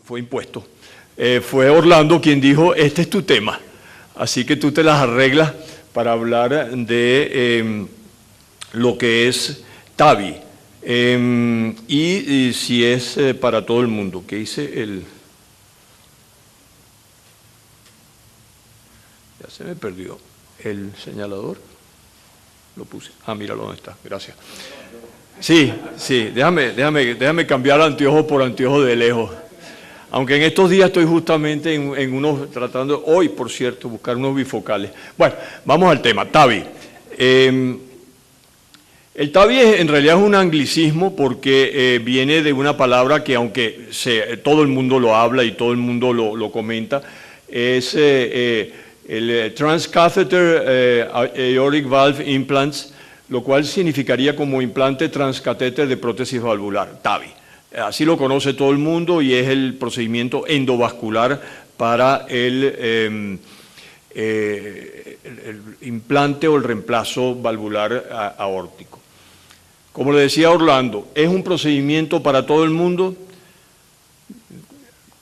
Fue impuesto. Fue Orlando quien dijo, este es tu tema, así que tú te las arreglas para hablar de lo que es TAVI y si es para todo el mundo. ¿Qué hice? Ya se me perdió el señalador. Lo puse. Ah, míralo dónde está. Gracias. Sí, déjame cambiar anteojo por anteojo de lejos. Aunque en estos días estoy justamente en unos, tratando, hoy por cierto, buscar unos bifocales. Bueno, vamos al tema, TAVI. El TAVI en realidad es un anglicismo porque viene de una palabra que aunque todo el mundo lo habla y todo el mundo lo comenta, es el Transcatheter Aortic Valve Implants, lo cual significaría como implante transcatéter de prótesis valvular, TAVI. Así lo conoce todo el mundo y es el procedimiento endovascular para el implante o el reemplazo valvular aórtico. Como le decía Orlando, ¿es un procedimiento para todo el mundo?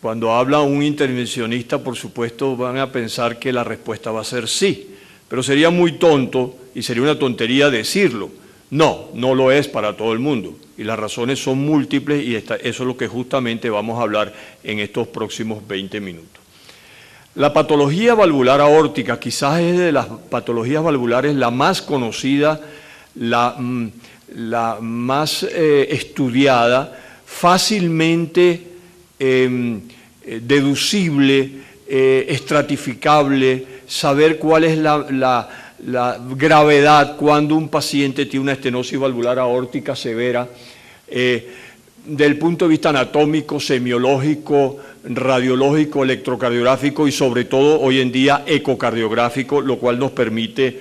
Cuando habla un intervencionista, por supuesto, van a pensar que la respuesta va a ser sí, pero sería muy tonto y sería una tontería decirlo. No, no lo es para todo el mundo y las razones son múltiples y eso es lo que justamente vamos a hablar en estos próximos 20 minutos. La patología valvular aórtica quizás es de las patologías valvulares la más conocida, la más estudiada, fácilmente deducible, estratificable, saber cuál es la gravedad cuando un paciente tiene una estenosis valvular aórtica severa, del punto de vista anatómico, semiológico, radiológico, electrocardiográfico y sobre todo hoy en día ecocardiográfico, lo cual nos permite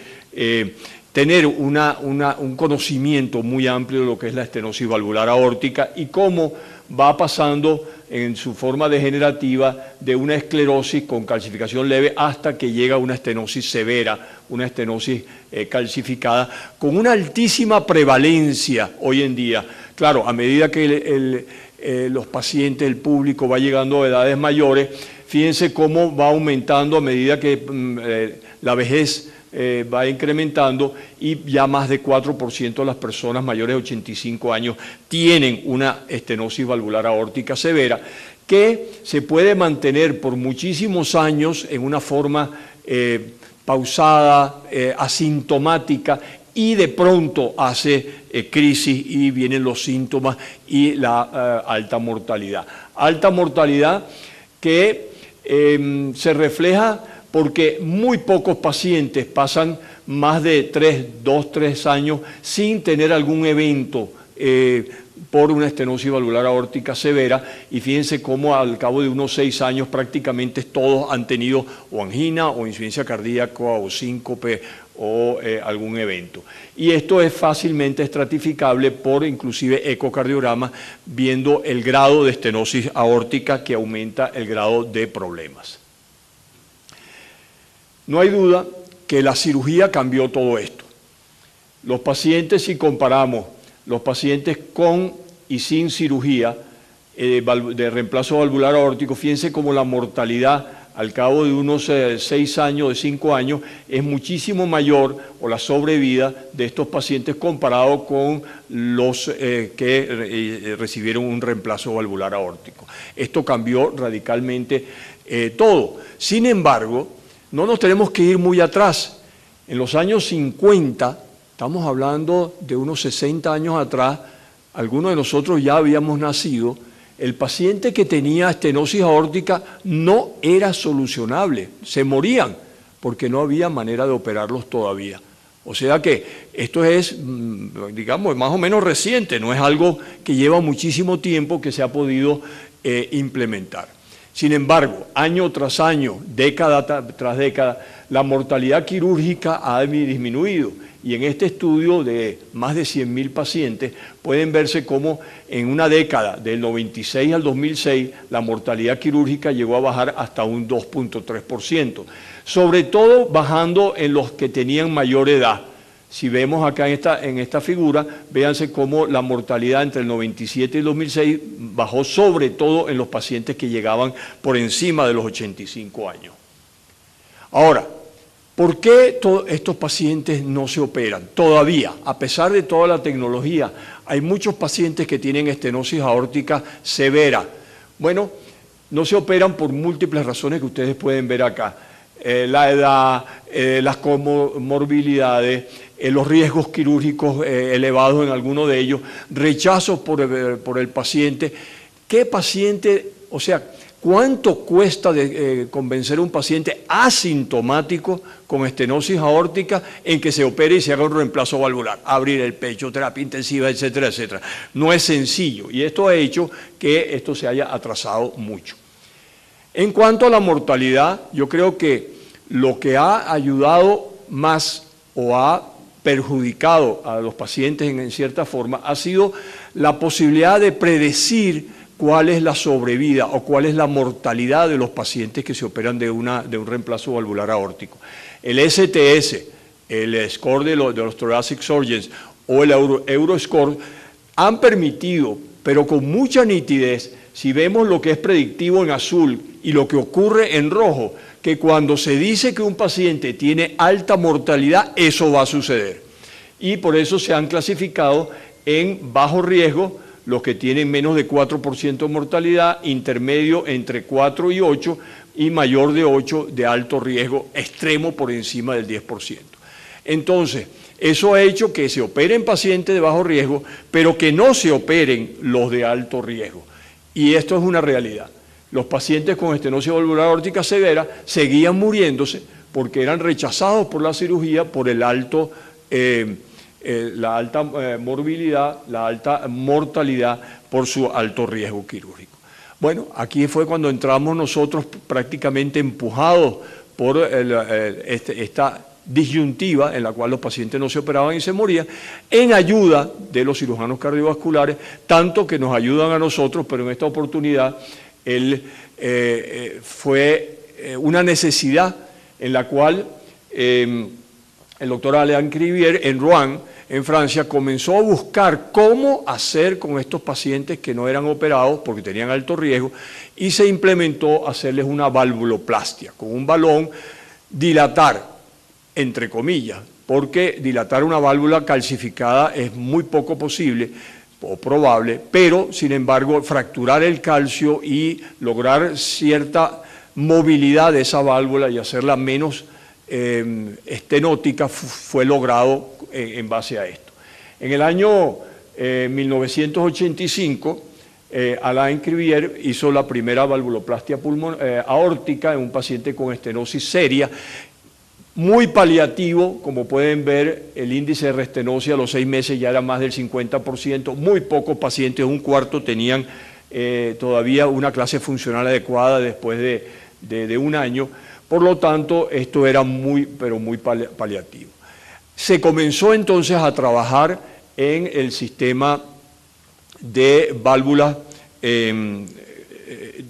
tener un conocimiento muy amplio de lo que es la estenosis valvular aórtica y cómo va pasando en su forma degenerativa de una esclerosis con calcificación leve hasta que llega a una estenosis severa, una estenosis calcificada, con una altísima prevalencia hoy en día. Claro, a medida que los pacientes, el público va llegando a edades mayores, fíjense cómo va aumentando a medida que la vejez va incrementando y ya más de 4% de las personas mayores de 85 años tienen una estenosis valvular aórtica severa que se puede mantener por muchísimos años en una forma pausada, asintomática y de pronto hace crisis y vienen los síntomas y la alta mortalidad. Alta mortalidad que se refleja porque muy pocos pacientes pasan más de 2-3 años sin tener algún evento por una estenosis valvular aórtica severa y fíjense cómo al cabo de unos 6 años prácticamente todos han tenido o angina o insuficiencia cardíaca o síncope o algún evento. Y esto es fácilmente estratificable por inclusive ecocardiograma viendo el grado de estenosis aórtica que aumenta el grado de problemas. No hay duda que la cirugía cambió todo esto. Los pacientes, si comparamos los pacientes con y sin cirugía de reemplazo valvular aórtico, fíjense cómo la mortalidad al cabo de unos 6 años, de 5 años, es muchísimo mayor, o la sobrevida de estos pacientes comparado con los que recibieron un reemplazo valvular aórtico. Esto cambió radicalmente todo. Sin embargo, no nos tenemos que ir muy atrás. En los años 50, estamos hablando de unos 60 años atrás, algunos de nosotros ya habíamos nacido, el paciente que tenía estenosis aórtica no era solucionable, se morían porque no había manera de operarlos todavía. O sea que esto es, digamos, más o menos reciente, no es algo que lleva muchísimo tiempo que se ha podido implementar. Sin embargo, año tras año, década tras década, la mortalidad quirúrgica ha disminuido y en este estudio de más de 100.000 pacientes pueden verse cómo en una década, del 96 al 2006, la mortalidad quirúrgica llegó a bajar hasta un 2.3%, sobre todo bajando en los que tenían mayor edad, Si vemos acá en esta figura, véanse cómo la mortalidad entre el 97 y el 2006 bajó sobre todo en los pacientes que llegaban por encima de los 85 años. Ahora, ¿por qué todos estos pacientes no se operan? Todavía, a pesar de toda la tecnología, hay muchos pacientes que tienen estenosis aórtica severa. Bueno, no se operan por múltiples razones que ustedes pueden ver acá. La edad, las comorbilidades, los riesgos quirúrgicos elevados en alguno de ellos, rechazos por el paciente. ¿Qué paciente, o sea, cuánto cuesta convencer a un paciente asintomático con estenosis aórtica en que se opere y se haga un reemplazo valvular? Abrir el pecho, terapia intensiva, etcétera, etcétera. No es sencillo y esto ha hecho que esto se haya atrasado mucho. En cuanto a la mortalidad, yo creo que lo que ha ayudado más o ha perjudicado a los pacientes en cierta forma ha sido la posibilidad de predecir cuál es la sobrevida o cuál es la mortalidad de los pacientes que se operan de un reemplazo valvular aórtico. El STS, el score de los Thoracic Surgeons o el Euroscore han permitido, pero con mucha nitidez, si vemos lo que es predictivo en azul y lo que ocurre en rojo, que cuando se dice que un paciente tiene alta mortalidad, eso va a suceder. Y por eso se han clasificado en bajo riesgo los que tienen menos de 4% de mortalidad, intermedio entre 4 y 8 y mayor de 8 de alto riesgo, extremo por encima del 10%. Entonces, eso ha hecho que se operen pacientes de bajo riesgo, pero que no se operen los de alto riesgo. Y esto es una realidad. Los pacientes con estenosis valvular aórtica severa seguían muriéndose porque eran rechazados por la cirugía por la alta morbilidad, la alta mortalidad por su alto riesgo quirúrgico. Bueno, aquí fue cuando entramos nosotros prácticamente empujados por esta disyuntiva en la cual los pacientes no se operaban y se morían, en ayuda de los cirujanos cardiovasculares, tanto que nos ayudan a nosotros, pero en esta oportunidad fue una necesidad en la cual el doctor Alain Crivier en Rouen, en Francia, comenzó a buscar cómo hacer con estos pacientes que no eran operados porque tenían alto riesgo y se implementó hacerles una valvuloplastia, con un balón dilatar, entre comillas, porque dilatar una válvula calcificada es muy poco posible o probable, pero sin embargo fracturar el calcio y lograr cierta movilidad de esa válvula y hacerla menos estenótica fue logrado en base a esto. En el año 1985, Alain Crivier hizo la primera valvuloplastia aórtica en un paciente con estenosis seria, muy paliativo, como pueden ver, el índice de restenosis a los 6 meses ya era más del 50%, muy pocos pacientes, un cuarto tenían todavía una clase funcional adecuada después de un año, por lo tanto esto era muy paliativo. Se comenzó entonces a trabajar en el sistema de válvulas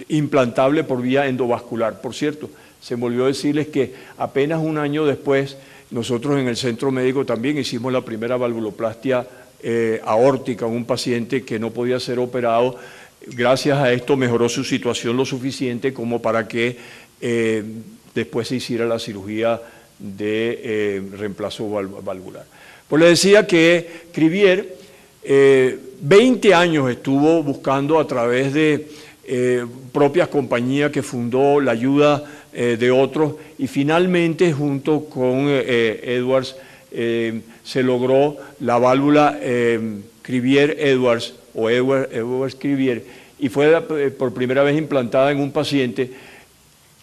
implantable por vía endovascular. Por cierto, se me olvidó decirles que apenas un año después, nosotros en el centro médico también hicimos la primera valvuloplastia aórtica en un paciente que no podía ser operado. Gracias a esto mejoró su situación lo suficiente como para que después se hiciera la cirugía de reemplazo valvular. Pues le decía que Crivier 20 años estuvo buscando a través de propias compañías que fundó, la ayuda de otros, y finalmente junto con Edwards se logró la válvula Crivier-Edwards o Edwards-Crivier, y fue por primera vez implantada en un paciente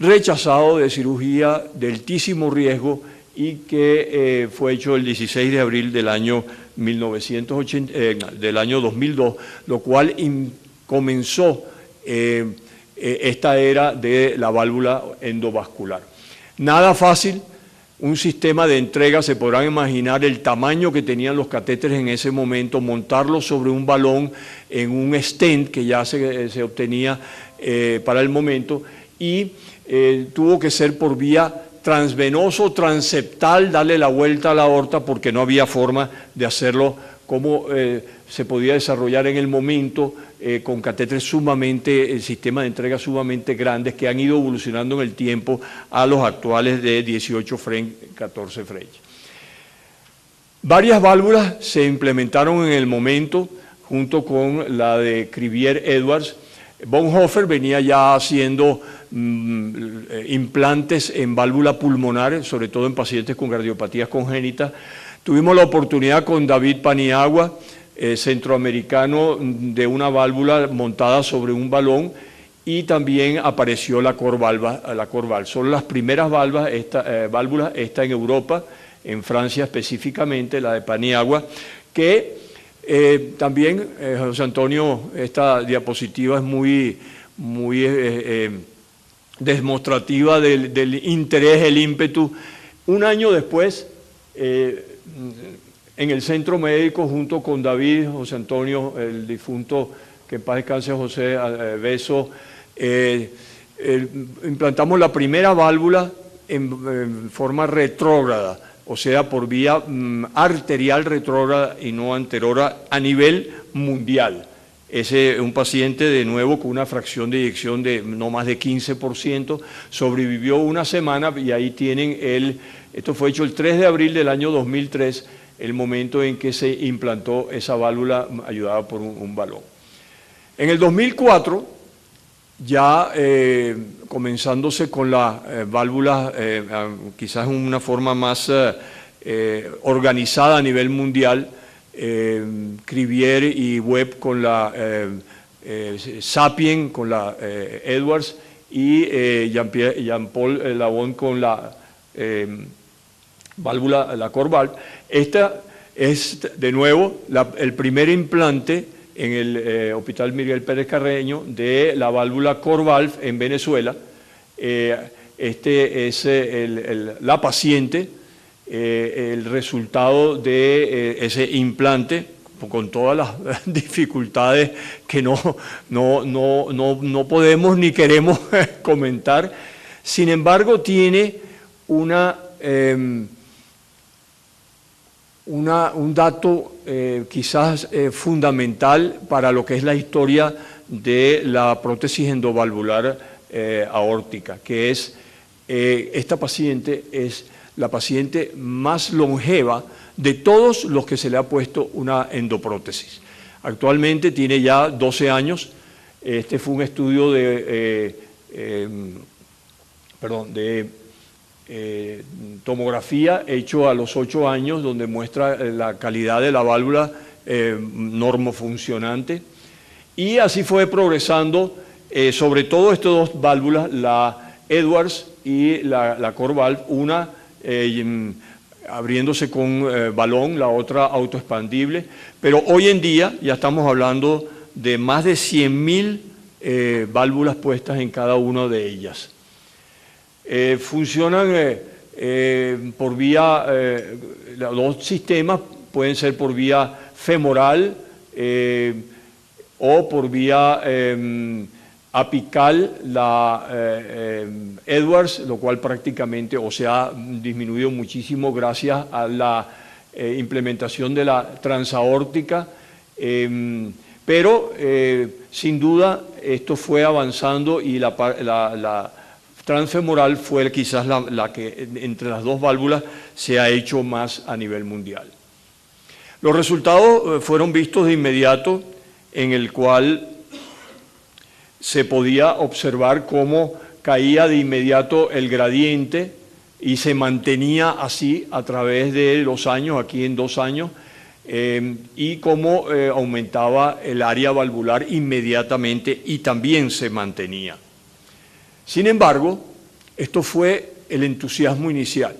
rechazado de cirugía de altísimo riesgo y que fue hecho el 16 de abril del año 2002, lo cual comenzó esta era de la válvula endovascular. Nada fácil, un sistema de entrega, se podrán imaginar el tamaño que tenían los catéteres en ese momento, montarlos sobre un balón en un stent que ya se obtenía para el momento y tuvo que ser por vía transvenoso, transeptal, darle la vuelta a la aorta porque no había forma de hacerlo como se podía desarrollar en el momento con catéteres sumamente, el sistema de entrega sumamente grandes que han ido evolucionando en el tiempo a los actuales de 18 French, 14 French. Varias válvulas se implementaron en el momento junto con la de Crivier-Edwards. Bonhoeffer venía ya haciendo implantes en válvula pulmonar, sobre todo en pacientes con cardiopatías congénitas. Tuvimos la oportunidad con David Paniagua, centroamericano, de una válvula montada sobre un balón, y también apareció la Corval. Son las primeras válvulas, esta en Europa, en Francia específicamente, la de Paniagua, que también, José Antonio, esta diapositiva es muy demostrativa del interés, el ímpetu. Un año después, en el centro médico, junto con David, José Antonio, el difunto, que en paz descanse, José Beso, implantamos la primera válvula en forma retrógrada, o sea, por vía arterial retrógrada y no anterior a nivel mundial. Un paciente, de nuevo, con una fracción de eyección de no más de 15%, sobrevivió una semana y ahí tienen esto fue hecho el 3 de abril del año 2003, el momento en que se implantó esa válvula ayudada por un balón. En el 2004, ya comenzándose con las válvulas, quizás en una forma más organizada a nivel mundial, Crivier y Webb con la Sapien, con la Edwards, y Jean-Paul Labonne con la válvula, la Corval. Esta es, de nuevo, el primer implante en el Hospital Miguel Pérez Carreño de la válvula Corval en Venezuela. Este es la paciente, el resultado de ese implante, con todas las dificultades que no podemos ni queremos comentar. Sin embargo, tiene un dato quizás fundamental para lo que es la historia de la prótesis endovalvular aórtica, que es esta paciente es la paciente más longeva de todos los que se le ha puesto una endoprótesis. Actualmente tiene ya 12 años. Este fue un estudio de tomografía hecho a los 8 años, donde muestra la calidad de la válvula normofuncionante, y así fue progresando, sobre todo estas dos válvulas, la Edwards y la Corval, una abriéndose con balón, la otra autoexpandible, pero hoy en día ya estamos hablando de más de 100.000 válvulas puestas en cada una de ellas. Funcionan por vía, los dos sistemas pueden ser por vía femoral o por vía apical, la Edwards, lo cual prácticamente se ha disminuido muchísimo gracias a la implementación de la transaórtica, pero sin duda esto fue avanzando y la transfemoral fue quizás la que entre las dos válvulas se ha hecho más a nivel mundial. Los resultados fueron vistos de inmediato, en el cual se podía observar cómo caía de inmediato el gradiente y se mantenía así a través de los años, aquí en 2 años, y cómo aumentaba el área valvular inmediatamente y también se mantenía. Sin embargo, esto fue el entusiasmo inicial.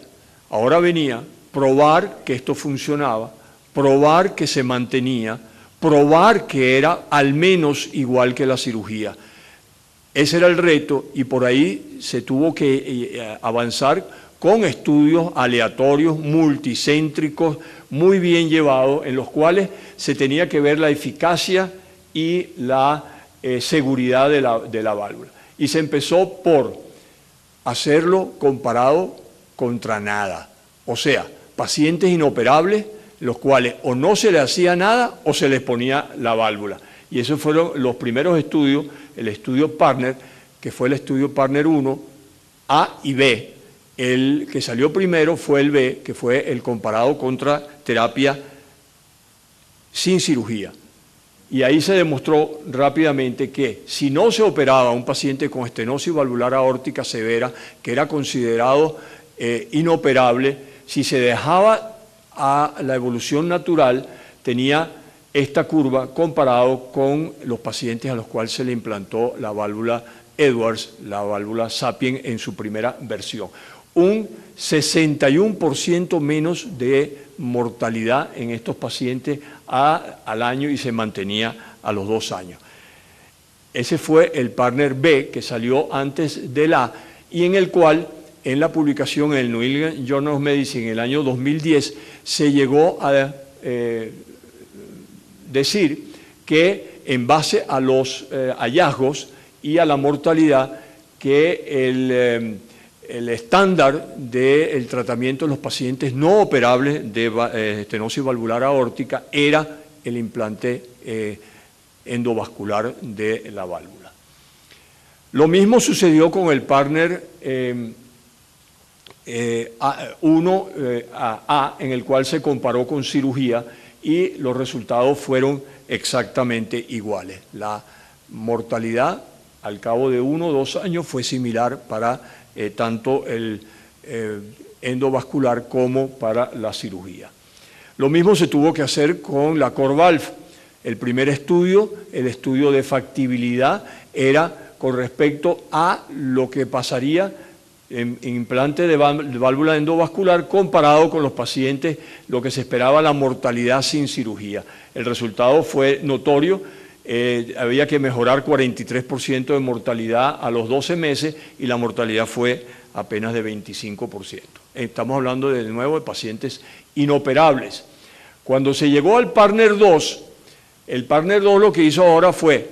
Ahora venía probar que esto funcionaba, probar que se mantenía, probar que era al menos igual que la cirugía. Ese era el reto y por ahí se tuvo que avanzar con estudios aleatorios, multicéntricos, muy bien llevados, en los cuales se tenía que ver la eficacia y la seguridad de la válvula. Y se empezó por hacerlo comparado contra nada. O sea, pacientes inoperables, los cuales o no se les hacía nada o se les ponía la válvula. Y esos fueron los primeros estudios, el estudio Partner, que fue el estudio Partner 1, A y B. El que salió primero fue el B, que fue el comparado contra terapia sin cirugía. Y ahí se demostró rápidamente que si no se operaba a un paciente con estenosis valvular aórtica severa, que era considerado inoperable, si se dejaba a la evolución natural, tenía esta curva comparado con los pacientes a los cuales se le implantó la válvula Edwards, la válvula Sapien en su primera versión. Un 61% menos de mortalidad en estos pacientes al año y se mantenía a los 2 años. Ese fue el Partner B que salió antes del A y en el cual en la publicación en el New England Journal of Medicine en el año 2010 se llegó a decir que en base a los hallazgos y a la mortalidad que el estándar del tratamiento de los pacientes no operables de estenosis valvular aórtica era el implante endovascular de la válvula. Lo mismo sucedió con el Partner 1A, en el cual se comparó con cirugía y los resultados fueron exactamente iguales. La mortalidad al cabo de 1 o 2 años fue similar para tanto el endovascular como para la cirugía. Lo mismo se tuvo que hacer con la CoreValve. El primer estudio, el estudio de factibilidad, era con respecto a lo que pasaría en implante de válvula endovascular comparado con los pacientes, lo que se esperaba la mortalidad sin cirugía. El resultado fue notorio. Había que mejorar 43% de mortalidad a los 12 meses y la mortalidad fue apenas de 25%. Estamos hablando de nuevo de pacientes inoperables. Cuando se llegó al Partner 2, el Partner 2 lo que hizo ahora fue,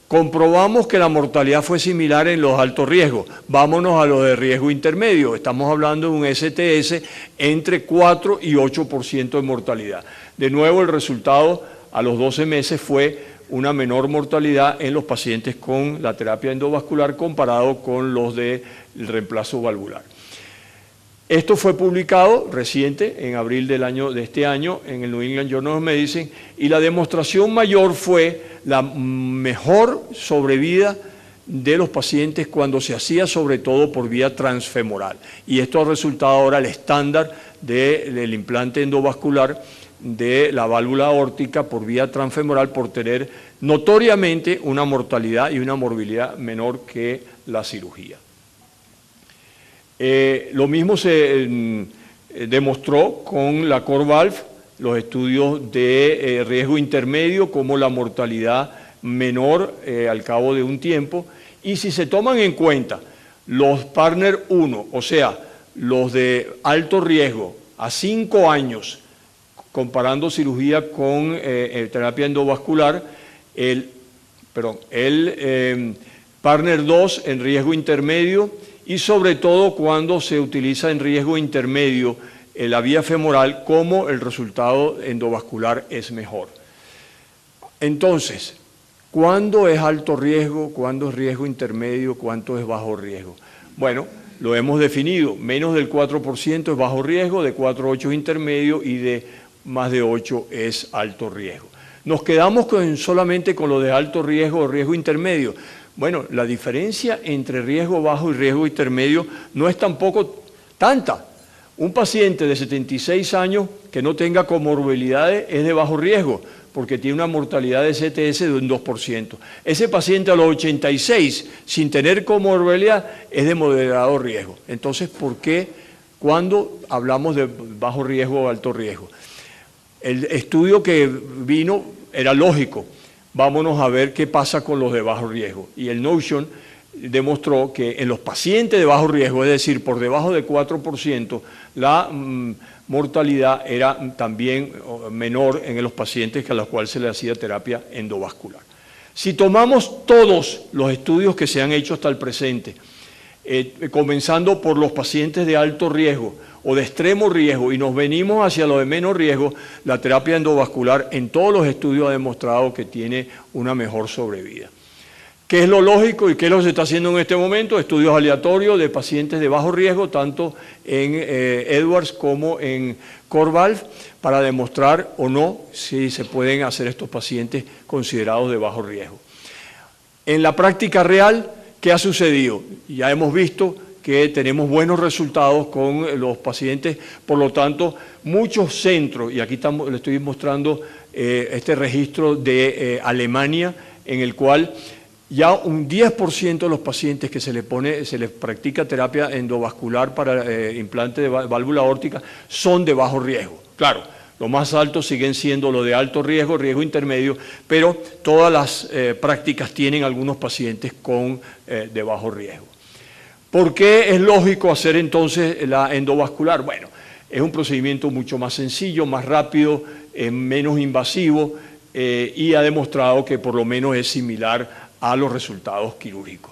comprobamos que la mortalidad fue similar en los altos riesgos, vámonos a los de riesgo intermedio, estamos hablando de un STS entre 4 y 8% de mortalidad. De nuevo el resultado a los 12 meses fue una menor mortalidad en los pacientes con la terapia endovascular comparado con los del reemplazo valvular. Esto fue publicado reciente, en abril de este año, en el New England Journal of Medicine, y la demostración mayor fue la mejor sobrevida de los pacientes cuando se hacía sobre todo por vía transfemoral. Y esto ha resultado ahora el estándar del implante endovascular de la válvula aórtica por vía transfemoral por tener notoriamente una mortalidad y una morbilidad menor que la cirugía. Lo mismo se demostró con la CoreValve, los estudios de riesgo intermedio, como la mortalidad menor al cabo de un tiempo. Y si se toman en cuenta los Partner 1, o sea, los de alto riesgo a 5 años, comparando cirugía con terapia endovascular, el Partner 2 en riesgo intermedio y sobre todo cuando se utiliza en riesgo intermedio la vía femoral, como el resultado endovascular es mejor. Entonces, ¿cuándo es alto riesgo? ¿Cuándo es riesgo intermedio? ¿Cuánto es bajo riesgo? Bueno, lo hemos definido, menos del 4% es bajo riesgo, de 4 a 8 es intermedio y de más de 8 es alto riesgo. Nos quedamos solamente con lo de alto riesgo o riesgo intermedio. Bueno, la diferencia entre riesgo bajo y riesgo intermedio no es tampoco tanta. Un paciente de 76 años que no tenga comorbilidades es de bajo riesgo, porque tiene una mortalidad de STS de un 2%. Ese paciente a los 86, sin tener comorbilidad, es de moderado riesgo. Entonces, ¿por qué cuando hablamos de bajo riesgo o alto riesgo? El estudio que vino era lógico. Vámonos a ver qué pasa con los de bajo riesgo. Y el Notion demostró que en los pacientes de bajo riesgo, es decir, por debajo de 4%, la mortalidad era también menor en los pacientes que a los cuales se le hacía terapia endovascular. Si tomamos todos los estudios que se han hecho hasta el presente comenzando por los pacientes de alto riesgo o de extremo riesgo y nos venimos hacia los de menos riesgo, la terapia endovascular en todos los estudios ha demostrado que tiene una mejor sobrevida. ¿Qué es lo lógico y qué es lo que se está haciendo en este momento? Estudios aleatorios de pacientes de bajo riesgo, tanto en Edwards como en CoreValve, para demostrar o no si se pueden hacer estos pacientes considerados de bajo riesgo. En la práctica real, ¿qué ha sucedido? Ya hemos visto que tenemos buenos resultados con los pacientes, por lo tanto, muchos centros, y aquí le estoy mostrando este registro de Alemania, en el cual ya un 10% de los pacientes que se les practica terapia endovascular para implante de válvula aórtica son de bajo riesgo. Claro, los más altos siguen siendo los de alto riesgo, riesgo intermedio, pero todas las prácticas tienen algunos pacientes de bajo riesgo. ¿Por qué es lógico hacer entonces la endovascular? Bueno, es un procedimiento mucho más sencillo, más rápido, menos invasivo y ha demostrado que por lo menos es similar a los resultados quirúrgicos.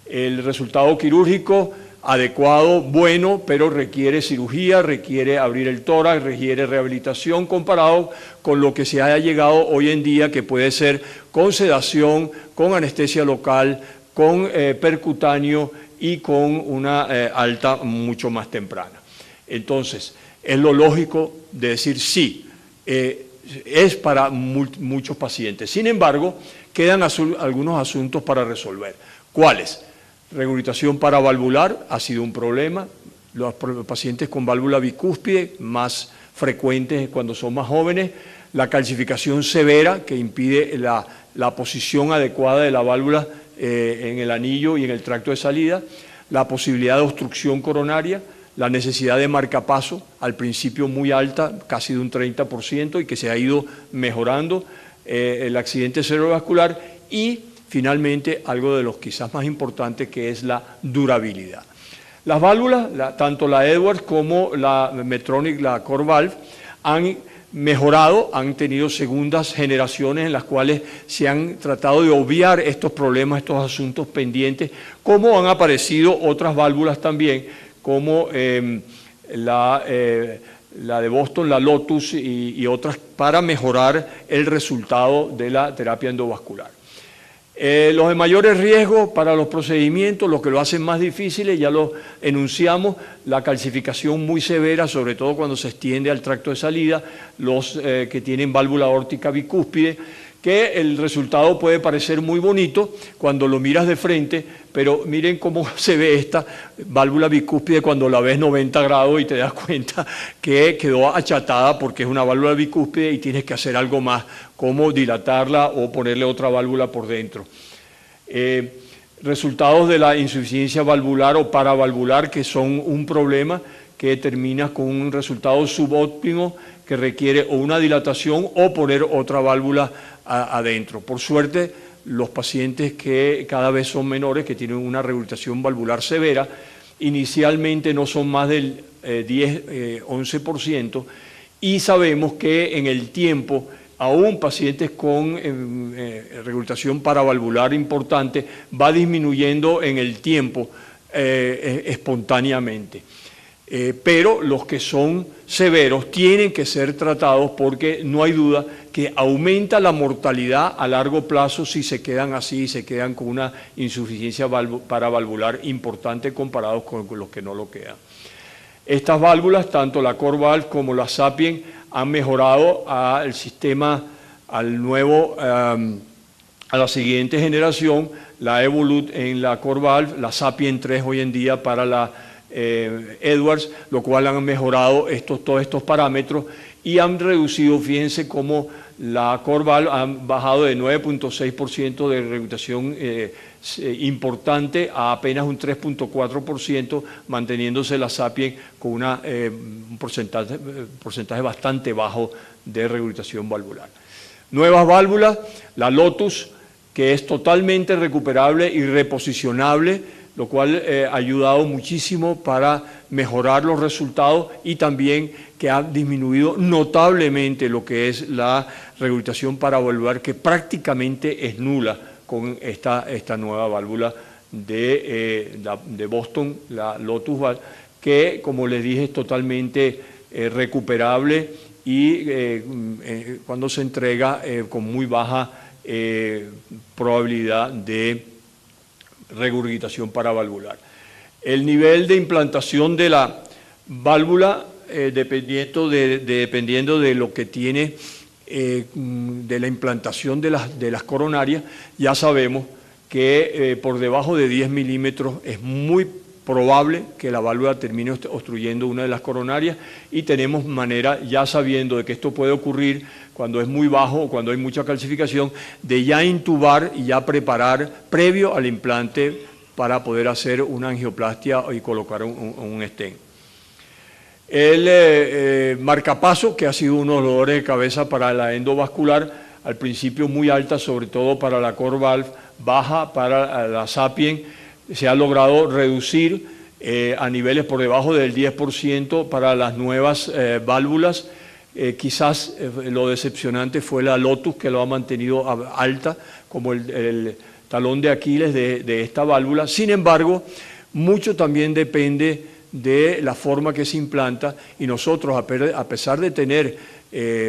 El resultado quirúrgico adecuado, bueno, pero requiere cirugía, requiere abrir el tórax, requiere rehabilitación comparado con lo que se haya llegado hoy en día, que puede ser con sedación, con anestesia local, con percutáneo y con una alta mucho más temprana. Entonces, es lo lógico de decir sí, es para muchos pacientes. Sin embargo, quedan algunos asuntos para resolver. ¿Cuáles? Regurgitación paravalvular ha sido un problema. Los pacientes con válvula bicúspide, más frecuentes cuando son más jóvenes. La calcificación severa, que impide la posición adecuada de la válvula en el anillo y en el tracto de salida. La posibilidad de obstrucción coronaria. La necesidad de marcapaso, al principio muy alta, casi de un 30%, y que se ha ido mejorando. El accidente cerebrovascular y finalmente algo de los quizás más importantes, que es la durabilidad. Las válvulas, tanto la Edwards como la Medtronic, la CoreValve, han mejorado, han tenido segundas generaciones en las cuales se han tratado de obviar estos problemas, estos asuntos pendientes, como han aparecido otras válvulas también, como la de Boston, la Lotus y otras, para mejorar el resultado de la terapia endovascular. Los de mayores riesgos para los procedimientos, lo que lo hacen más difíciles, ya lo enunciamos, la calcificación muy severa, sobre todo cuando se extiende al tracto de salida, los que tienen válvula aórtica bicúspide, que el resultado puede parecer muy bonito cuando lo miras de frente, pero miren cómo se ve esta válvula bicúspide cuando la ves 90 grados y te das cuenta que quedó achatada porque es una válvula bicúspide y tienes que hacer algo más, como dilatarla o ponerle otra válvula por dentro. Resultados de la insuficiencia valvular o paravalvular, que son un problema que termina con un resultado subóptimo que requiere o una dilatación o poner otra válvula adentro. Por suerte, los pacientes que cada vez son menores, que tienen una regurgitación valvular severa, inicialmente no son más del 10-11%, y sabemos que en el tiempo, aún pacientes con regurgitación paravalvular importante, va disminuyendo en el tiempo espontáneamente. Pero los que son severos tienen que ser tratados, porque no hay duda que aumenta la mortalidad a largo plazo si se quedan así, se quedan con una insuficiencia paravalvular importante comparados con los que no lo quedan. Estas válvulas, tanto la CoreValve como la Sapien, han mejorado al sistema, a la siguiente generación, la Evolut en la CoreValve, la Sapien 3 hoy en día para la Edwards, lo cual han mejorado todos estos parámetros y han reducido, fíjense cómo la CoreValve ha bajado de 9.6% de regurgitación importante a apenas un 3.4%, manteniéndose la Sapien con un porcentaje bastante bajo de regurgitación valvular. Nuevas válvulas, la Lotus, que es totalmente recuperable y reposicionable, lo cual ha ayudado muchísimo para mejorar los resultados y también que ha disminuido notablemente lo que es la regurgitación paravalvular, que prácticamente es nula con esta nueva válvula de Boston, la Lotus Valve, que, como les dije, es totalmente recuperable y cuando se entrega con muy baja probabilidad de regurgitación paravalvular. El nivel de implantación de la válvula, dependiendo de lo que tiene, de la implantación de las coronarias, ya sabemos que por debajo de 10 milímetros es muy probable que la válvula termine obstruyendo una de las coronarias, y tenemos manera, ya sabiendo de que esto puede ocurrir cuando es muy bajo o cuando hay mucha calcificación, de ya intubar y ya preparar previo al implante para poder hacer una angioplastia y colocar un stent. El marcapaso, que ha sido uno de los dolores de cabeza para la endovascular, al principio muy alta, sobre todo para la CoreValve, baja para la Sapien, se ha logrado reducir a niveles por debajo del 10% para las nuevas válvulas. Quizás lo decepcionante fue la Lotus, que lo ha mantenido alta como el talón de Aquiles de esta válvula. Sin embargo, mucho también depende de la forma que se implanta, y nosotros, a pesar de tener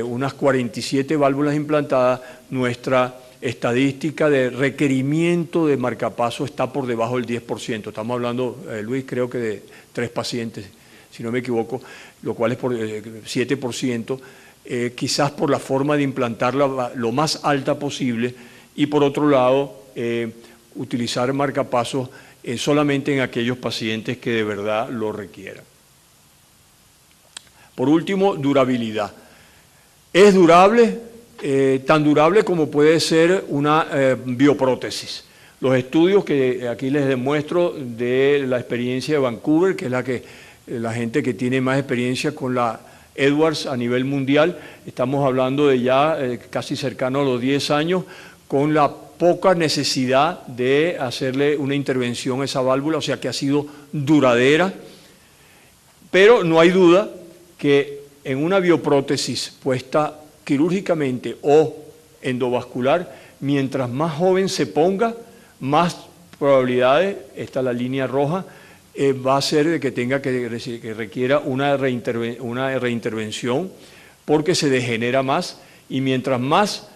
unas 47 válvulas implantadas, nuestra estadística de requerimiento de marcapaso está por debajo del 10%. Estamos hablando, Luis, creo que de 3 pacientes, si no me equivoco, lo cual es por 7%, quizás por la forma de implantarla lo más alta posible, y por otro lado, utilizar marcapasos solamente en aquellos pacientes que de verdad lo requieran. Por último, durabilidad. ¿Es durable? Tan durable como puede ser una bioprótesis. Los estudios que aquí les demuestro de la experiencia de Vancouver, que es la gente que tiene más experiencia con la Edwards a nivel mundial, estamos hablando de ya casi cercano a los 10 años, con la poca necesidad de hacerle una intervención a esa válvula, o sea que ha sido duradera, pero no hay duda que en una bioprótesis puesta quirúrgicamente o endovascular, mientras más joven se ponga, más probabilidades, esta es la línea roja, va a ser de que tenga que requiera una reintervención, porque se degenera más, y mientras más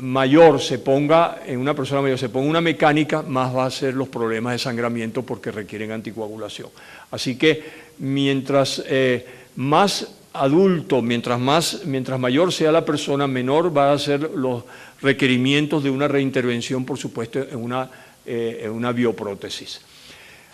mayor se ponga, en una persona mayor se ponga una mecánica, más va a ser los problemas de sangramiento porque requieren anticoagulación. Así que mientras más adulto, mientras mayor sea la persona, menor van a ser los requerimientos de una reintervención, por supuesto, en una bioprótesis.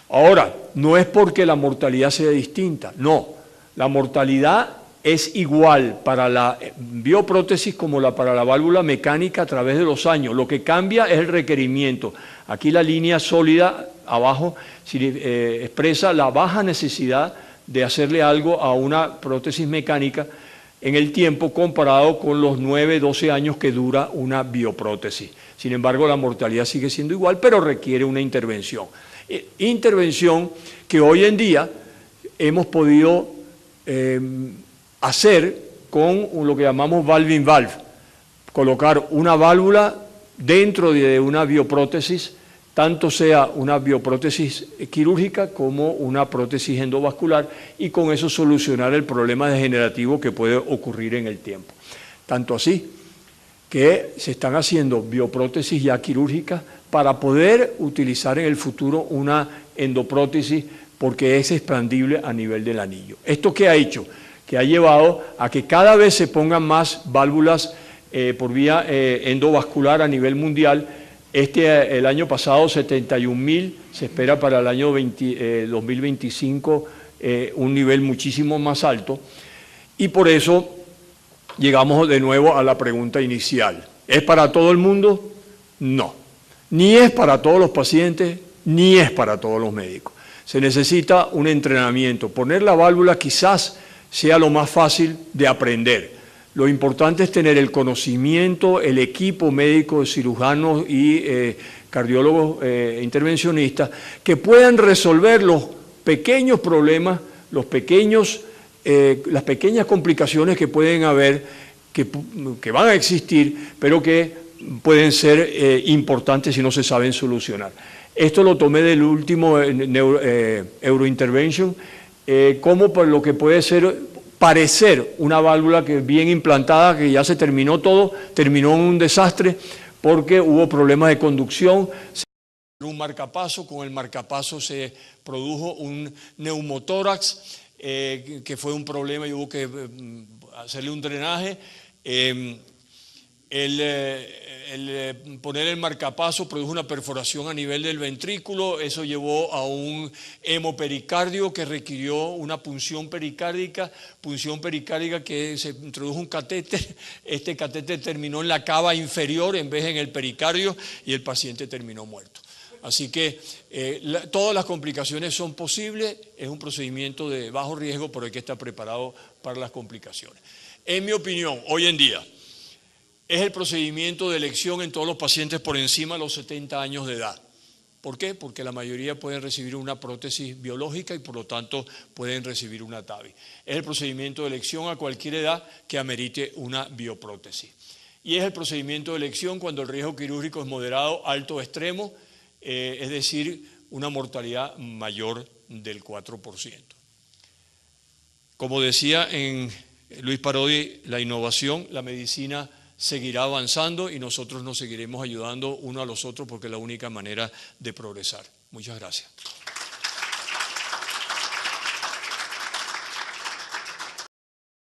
Ahora, no es porque la mortalidad sea distinta, no, la mortalidad es igual para la bioprótesis como para la válvula mecánica a través de los años. Lo que cambia es el requerimiento. Aquí la línea sólida abajo expresa la baja necesidad de hacerle algo a una prótesis mecánica en el tiempo comparado con los 9, 12 años que dura una bioprótesis. Sin embargo, la mortalidad sigue siendo igual, pero requiere una intervención. Intervención que hoy en día hemos podido hacer con lo que llamamos valve-in-valve, colocar una válvula dentro de una bioprótesis, tanto sea una bioprótesis quirúrgica como una prótesis endovascular, y con eso solucionar el problema degenerativo que puede ocurrir en el tiempo. Tanto así que se están haciendo bioprótesis ya quirúrgicas para poder utilizar en el futuro una endoprótesis, porque es expandible a nivel del anillo. ¿Esto qué ha hecho? Que ha llevado a que cada vez se pongan más válvulas por vía endovascular a nivel mundial. El año pasado 71.000, se espera para el año 2025 un nivel muchísimo más alto, y por eso llegamos de nuevo a la pregunta inicial. ¿Es para todo el mundo? No. Ni es para todos los pacientes, ni es para todos los médicos. Se necesita un entrenamiento. Poner la válvula quizás sea lo más fácil de aprender. Lo importante es tener el conocimiento, el equipo médico de cirujanos y cardiólogos intervencionistas que puedan resolver los pequeños problemas, las pequeñas complicaciones que pueden haber, que van a existir, pero que pueden ser importantes si no se saben solucionar. Esto lo tomé del último Eurointervention, como por lo que puede parecer una válvula que bien implantada, que ya se terminó todo, terminó en un desastre porque hubo problemas de conducción. Un marcapaso, con el marcapaso se produjo un neumotórax, que fue un problema y hubo que hacerle un drenaje. Poner el marcapaso produjo una perforación a nivel del ventrículo, eso llevó a un hemopericardio que requirió una punción pericárdica que se introdujo un catéter. Este catéter terminó en la cava inferior en vez de en el pericardio y el paciente terminó muerto. Así que todas las complicaciones son posibles, es un procedimiento de bajo riesgo, pero hay que estar preparado para las complicaciones. En mi opinión, hoy en día, es el procedimiento de elección en todos los pacientes por encima de los 70 años de edad. ¿Por qué? Porque la mayoría pueden recibir una prótesis biológica y por lo tanto pueden recibir una TAVI. Es el procedimiento de elección a cualquier edad que amerite una bioprótesis. Y es el procedimiento de elección cuando el riesgo quirúrgico es moderado, alto o extremo, es decir, una mortalidad mayor del 4%. Como decía en Luis Parodi, la innovación, la medicina seguirá avanzando y nosotros nos seguiremos ayudando uno a los otros porque es la única manera de progresar. Muchas gracias.